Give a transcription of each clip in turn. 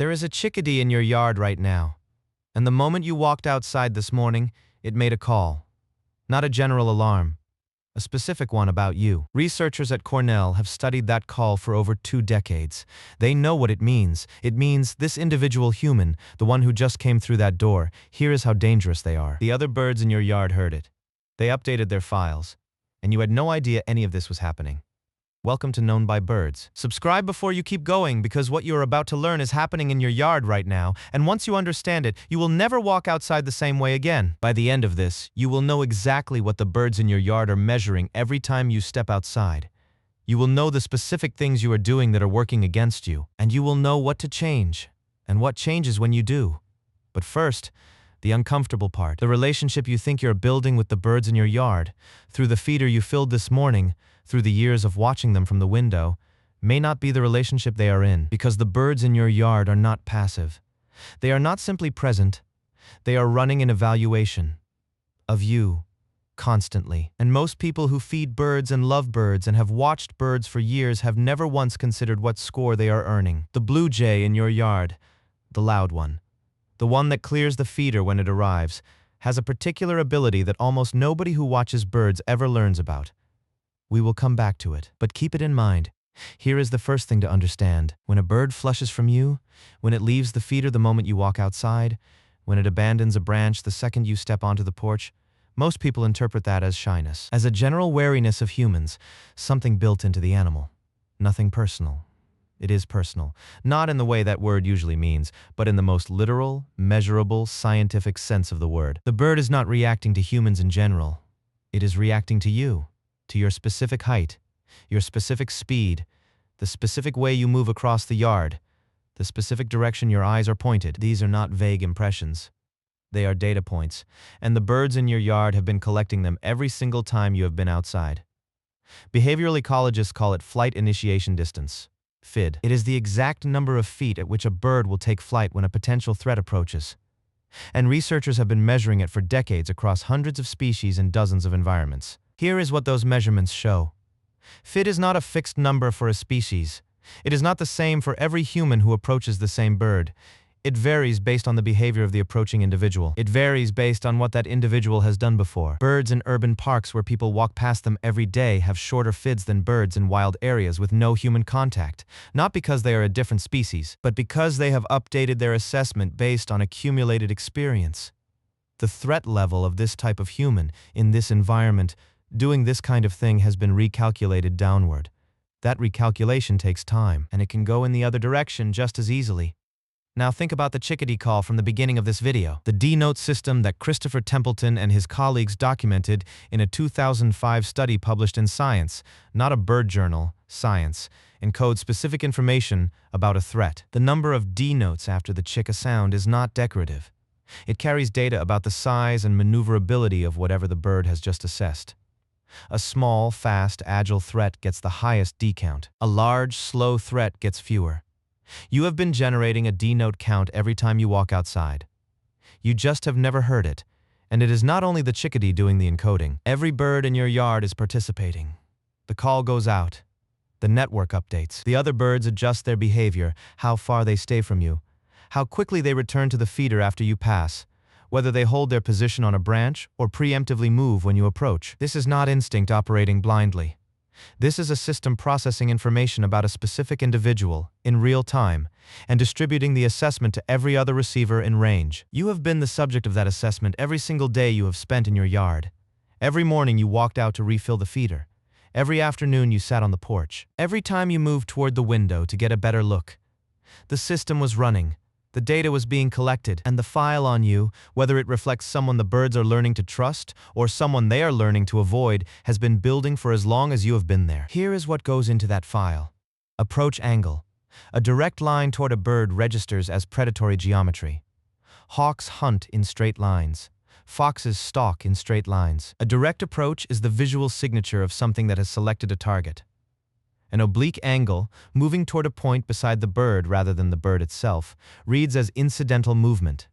There is a chickadee in your yard right now, and the moment you walked outside this morning, it made a call. Not a general alarm, a specific one about you. Researchers at Cornell have studied that call for over 2 decades. They know what it means. It means this individual human, the one who just came through that door, here is how dangerous they are. The other birds in your yard heard it. They updated their files, and you had no idea any of this was happening. Welcome to Known by Birds. Subscribe before you keep going, because what you are about to learn is happening in your yard right now, and once you understand it, you will never walk outside the same way again. By the end of this, you will know exactly what the birds in your yard are measuring every time you step outside. You will know the specific things you are doing that are working against you, and you will know what to change, and what changes when you do. But first, the uncomfortable part, the relationship you think you're building with the birds in your yard, through the feeder you filled this morning, through the years of watching them from the window, may not be the relationship they are in, because the birds in your yard are not passive. They are not simply present. They are running an evaluation of you constantly. And most people who feed birds and love birds and have watched birds for years have never once considered what score they are earning. The blue jay in your yard, the loud one, the one that clears the feeder when it arrives, has a particular ability that almost nobody who watches birds ever learns about. We will come back to it, but keep it in mind. Here is the first thing to understand. When a bird flushes from you, when it leaves the feeder the moment you walk outside, when it abandons a branch the second you step onto the porch, most people interpret that as shyness, as a general wariness of humans, something built into the animal. Nothing personal. It is personal, not in the way that word usually means, but in the most literal, measurable, scientific sense of the word. The bird is not reacting to humans in general. It is reacting to you. To your specific height, your specific speed, the specific way you move across the yard, the specific direction your eyes are pointed. These are not vague impressions. They are data points, and the birds in your yard have been collecting them every single time you have been outside. Behavioral ecologists call it flight initiation distance, FID. It is the exact number of feet at which a bird will take flight when a potential threat approaches. And researchers have been measuring it for decades across hundreds of species and dozens of environments. Here is what those measurements show. FID is not a fixed number for a species. It is not the same for every human who approaches the same bird. It varies based on the behavior of the approaching individual. It varies based on what that individual has done before. Birds in urban parks where people walk past them every day have shorter FIDs than birds in wild areas with no human contact, not because they are a different species, but because they have updated their assessment based on accumulated experience. The threat level of this type of human in this environment doing this kind of thing has been recalculated downward. That recalculation takes time, and it can go in the other direction just as easily. Now think about the chickadee call from the beginning of this video. The D-note system that Christopher Templeton and his colleagues documented in a 2005 study published in Science, not a bird journal, Science, encodes specific information about a threat. The number of D-notes after the chicka sound is not decorative. It carries data about the size and maneuverability of whatever the bird has just assessed. A small, fast, agile threat gets the highest D count. A large, slow threat gets fewer. You have been generating a D-note count every time you walk outside. You just have never heard it, and it is not only the chickadee doing the encoding. Every bird in your yard is participating. The call goes out. The network updates. The other birds adjust their behavior, how far they stay from you, how quickly they return to the feeder after you pass, whether they hold their position on a branch or preemptively move when you approach. This is not instinct operating blindly. This is a system processing information about a specific individual in real time and distributing the assessment to every other receiver in range. You have been the subject of that assessment every single day you have spent in your yard. Every morning you walked out to refill the feeder. Every afternoon you sat on the porch. Every time you moved toward the window to get a better look. The system was running. The data was being collected, and the file on you, whether it reflects someone the birds are learning to trust or someone they are learning to avoid, has been building for as long as you have been there. Here is what goes into that file. Approach angle. A direct line toward a bird registers as predatory geometry. Hawks hunt in straight lines. Foxes stalk in straight lines. A direct approach is the visual signature of something that has selected a target. An oblique angle, moving toward a point beside the bird rather than the bird itself, reads as incidental movement,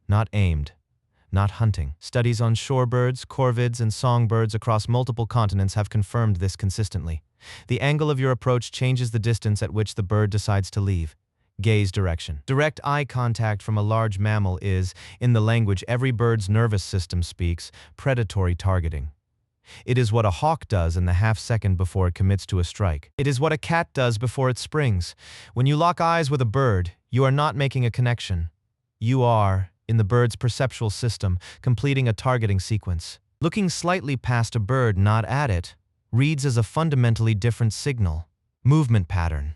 not aimed, not hunting. Studies on shorebirds, corvids, and songbirds across multiple continents have confirmed this consistently. The angle of your approach changes the distance at which the bird decides to leave. Gaze direction. Direct eye contact from a large mammal is, in the language every bird's nervous system speaks, predatory targeting. It is what a hawk does in the half-second before it commits to a strike. It is what a cat does before it springs. When you lock eyes with a bird, you are not making a connection. You are, in the bird's perceptual system, completing a targeting sequence. Looking slightly past a bird, not at it, reads as a fundamentally different signal. Movement pattern.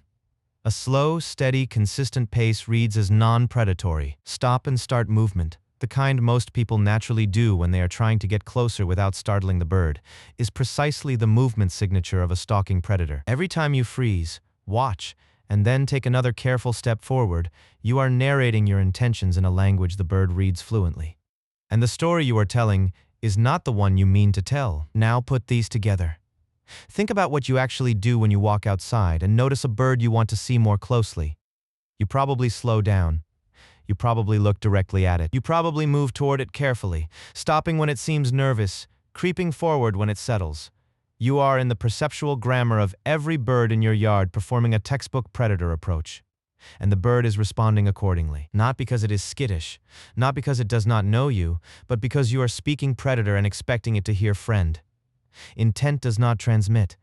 A slow, steady, consistent pace reads as non-predatory. Stop and start movement, the kind most people naturally do when they are trying to get closer without startling the bird, is precisely the movement signature of a stalking predator. Every time you freeze, watch, and then take another careful step forward, you are narrating your intentions in a language the bird reads fluently. And the story you are telling is not the one you mean to tell. Now put these together. Think about what you actually do when you walk outside and notice a bird you want to see more closely. You probably slow down. You probably look directly at it. You probably move toward it carefully, stopping when it seems nervous, creeping forward when it settles. You are in the perceptual grammar of every bird in your yard performing a textbook predator approach. And the bird is responding accordingly. Not because it is skittish, not because it does not know you, but because you are speaking predator and expecting it to hear friend. Intent does not transmit.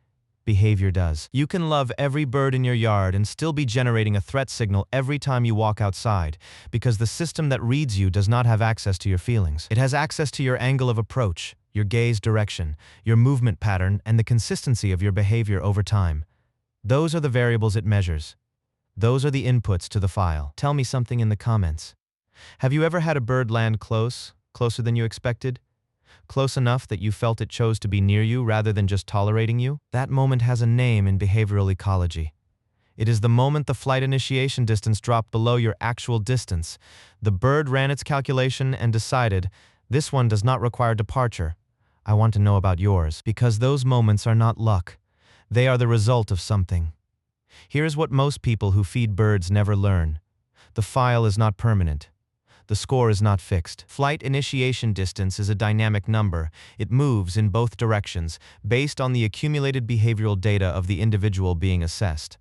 Behavior does. You can love every bird in your yard and still be generating a threat signal every time you walk outside, because the system that reads you does not have access to your feelings. It has access to your angle of approach, your gaze direction, your movement pattern, and the consistency of your behavior over time. Those are the variables it measures. Those are the inputs to the file. Tell me something in the comments. Have you ever had a bird land closer than you expected? Close enough that you felt it chose to be near you rather than just tolerating you? That moment has a name in behavioral ecology. It is the moment the flight initiation distance dropped below your actual distance. The bird ran its calculation and decided, this one does not require departure. I want to know about yours. Because those moments are not luck. They are the result of something. Here is what most people who feed birds never learn. The file is not permanent. The score is not fixed. Flight initiation distance is a dynamic number. It moves in both directions, based on the accumulated behavioral data of the individual being assessed.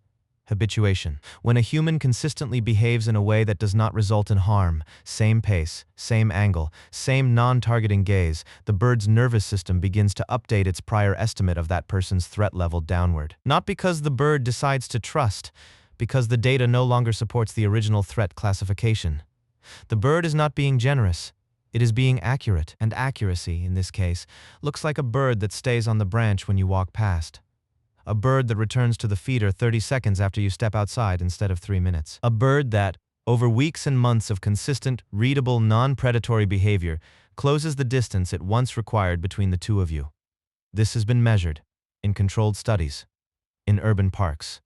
Habituation. When a human consistently behaves in a way that does not result in harm, same pace, same angle, same non-targeting gaze, the bird's nervous system begins to update its prior estimate of that person's threat level downward. Not because the bird decides to trust, because the data no longer supports the original threat classification. The bird is not being generous. It is being accurate, and accuracy, in this case, looks like a bird that stays on the branch when you walk past. A bird that returns to the feeder 30 seconds after you step outside instead of 3 minutes. A bird that, over weeks and months of consistent, readable, non-predatory behavior, closes the distance it once required between the two of you. This has been measured in controlled studies, in urban parks,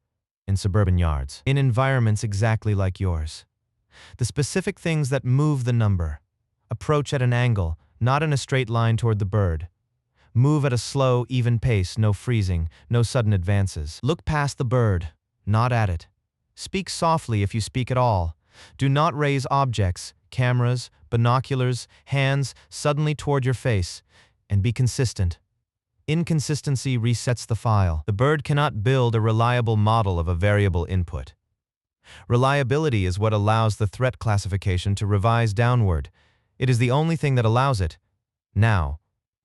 in suburban yards, in environments exactly like yours. The specific things that move the number. Approach at an angle, not in a straight line toward the bird. Move at a slow, even pace, no freezing, no sudden advances. Look past the bird, not at it. Speak softly if you speak at all. Do not raise objects, cameras, binoculars, hands suddenly toward your face, and be consistent. Inconsistency resets the file. The bird cannot build a reliable model of a variable input. Reliability is what allows the threat classification to revise downward. It is the only thing that allows it. Now,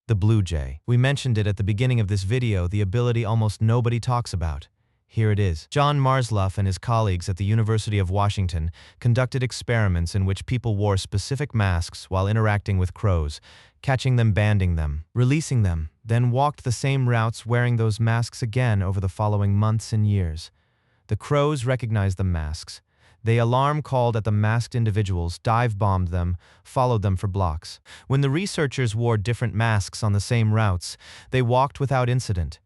the blue jay. We mentioned it at the beginning of this video, the ability almost nobody talks about. Here it is. John Marsluff and his colleagues at the University of Washington conducted experiments in which people wore specific masks while interacting with crows, catching them, banding them, releasing them, then walked the same routes wearing those masks again over the following months and years. The crows recognized the masks. They alarm-called at the masked individuals, dive-bombed them, followed them for blocks. When the researchers wore different masks on the same routes, they walked without incident.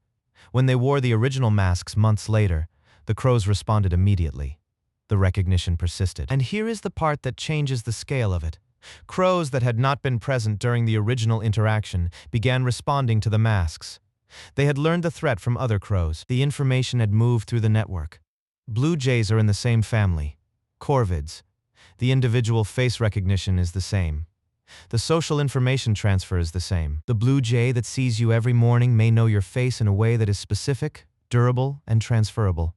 When they wore the original masks months later, the crows responded immediately. The recognition persisted. And here is the part that changes the scale of it. Crows that had not been present during the original interaction began responding to the masks. They had learned the threat from other crows. The information had moved through the network. Blue jays are in the same family. Corvids. The individual face recognition is the same. The social information transfer is the same. The blue jay that sees you every morning may know your face in a way that is specific, durable, and transferable.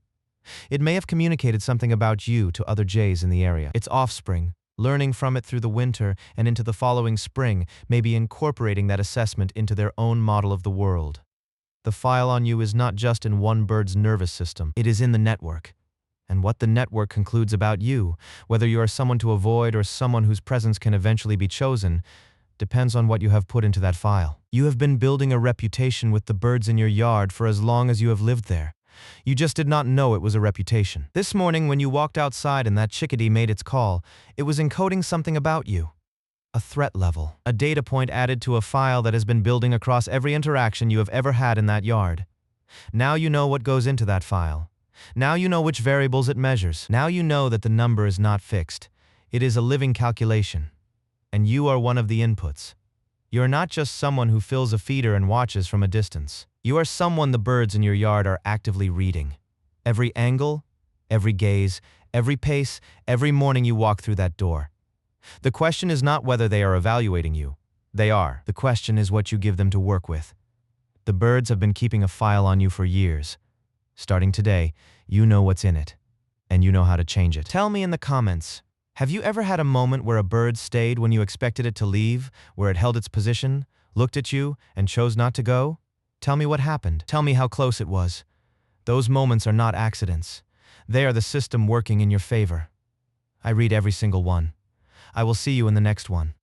It may have communicated something about you to other jays in the area. Its offspring, learning from it through the winter and into the following spring, may be incorporating that assessment into their own model of the world. The file on you is not just in one bird's nervous system, it is in the network. And what the network concludes about you, whether you are someone to avoid or someone whose presence can eventually be chosen, depends on what you have put into that file. You have been building a reputation with the birds in your yard for as long as you have lived there. You just did not know it was a reputation. This morning when you walked outside and that chickadee made its call, it was encoding something about you. A threat level, a data point added to a file that has been building across every interaction you have ever had in that yard. Now you know what goes into that file. Now you know which variables it measures. Now you know that the number is not fixed. It is a living calculation. And you are one of the inputs. You are not just someone who fills a feeder and watches from a distance. You are someone the birds in your yard are actively reading. Every angle, every gaze, every pace, every morning you walk through that door. The question is not whether they are evaluating you. They are. The question is what you give them to work with. The birds have been keeping a file on you for years. Starting today, you know what's in it, and you know how to change it. Tell me in the comments, have you ever had a moment where a bird stayed when you expected it to leave, where it held its position, looked at you, and chose not to go? Tell me what happened. Tell me how close it was. Those moments are not accidents. They are the system working in your favor. I read every single one. I will see you in the next one.